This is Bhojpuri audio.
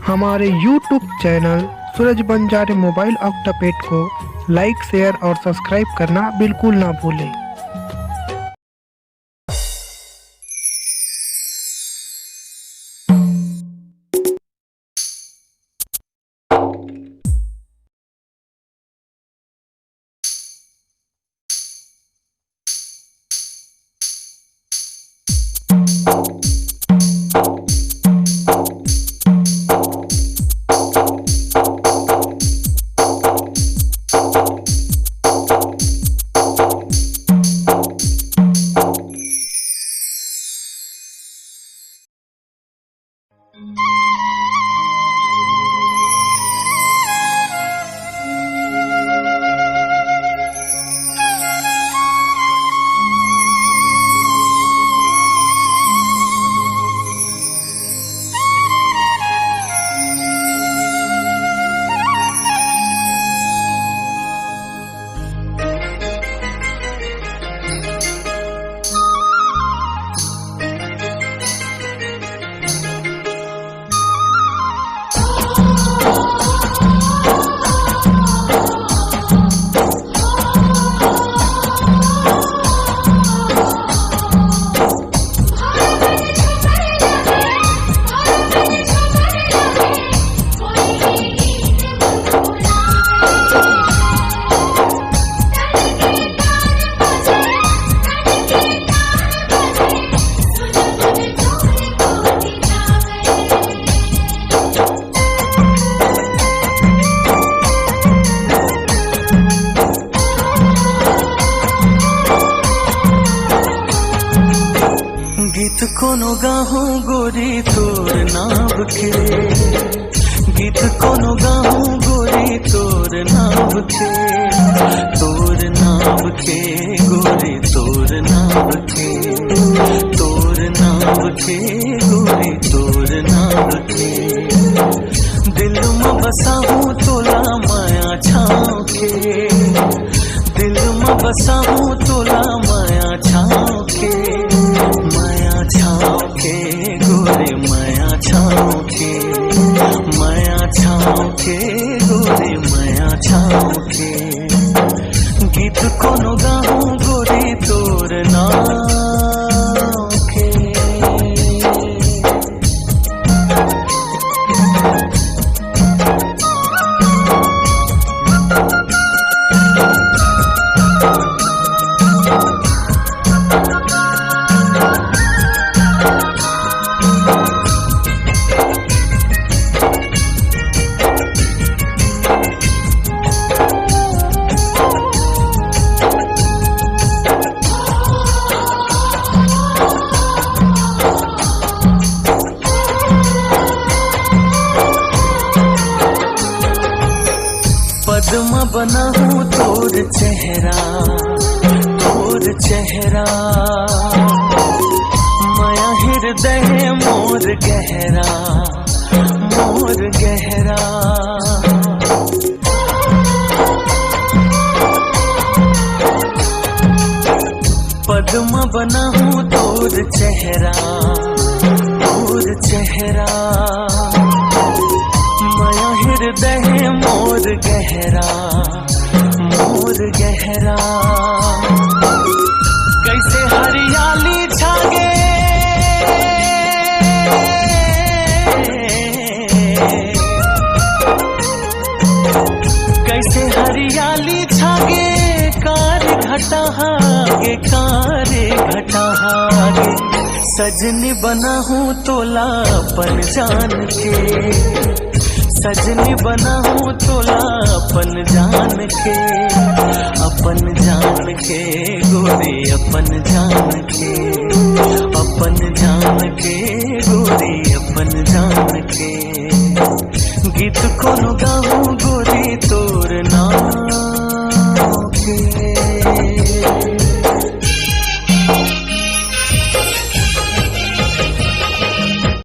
हमारे YouTube चैनल सूरज बंजारे मोबाइल ऑक्टापेट को लाइक, शेयर और सब्सक्राइब करना बिल्कुल ना भूलें। गीत कोनो गाहूँ गोरी तोर नाम के, गीत कोनो गाहूँ गोरी तोर नाम के, तोर नाम के गोरी तोर नाम के, तोर नाम के गोरी तोर नाम के। दिल में बसा हूँ तोला माया छाँव के, दिल में बसा हूँ तोला माया छाँव के, माया छाँव के गोरे माया छाँव के, माया छाँव के गोरे माया छाँव के। गीत कोनो गाहूँ गोरी तोर नाम के। पद्म बना हूँ तोर चेहरा, तोर चेहरा, माया हृदय मोर गहरा, मोर गहरा। पद्म बना हूँ तोर चेहरा, तोर चेहरा, माया हृदय मोर गहरा, मोर गहरा। कैसे हरियाली छागे, कैसे हरियाली छागे, कार घटा हागे, कार घटा हागे। सजनी बना हूँ तोला अपन जान के, सजनी बना हूँ तोला अपन जान के, अपन जान के गोरी अपन जान के, अपन जान के गोरी अपन जान के। गीत कोनो गाहूँ गोरी तोर नाम के।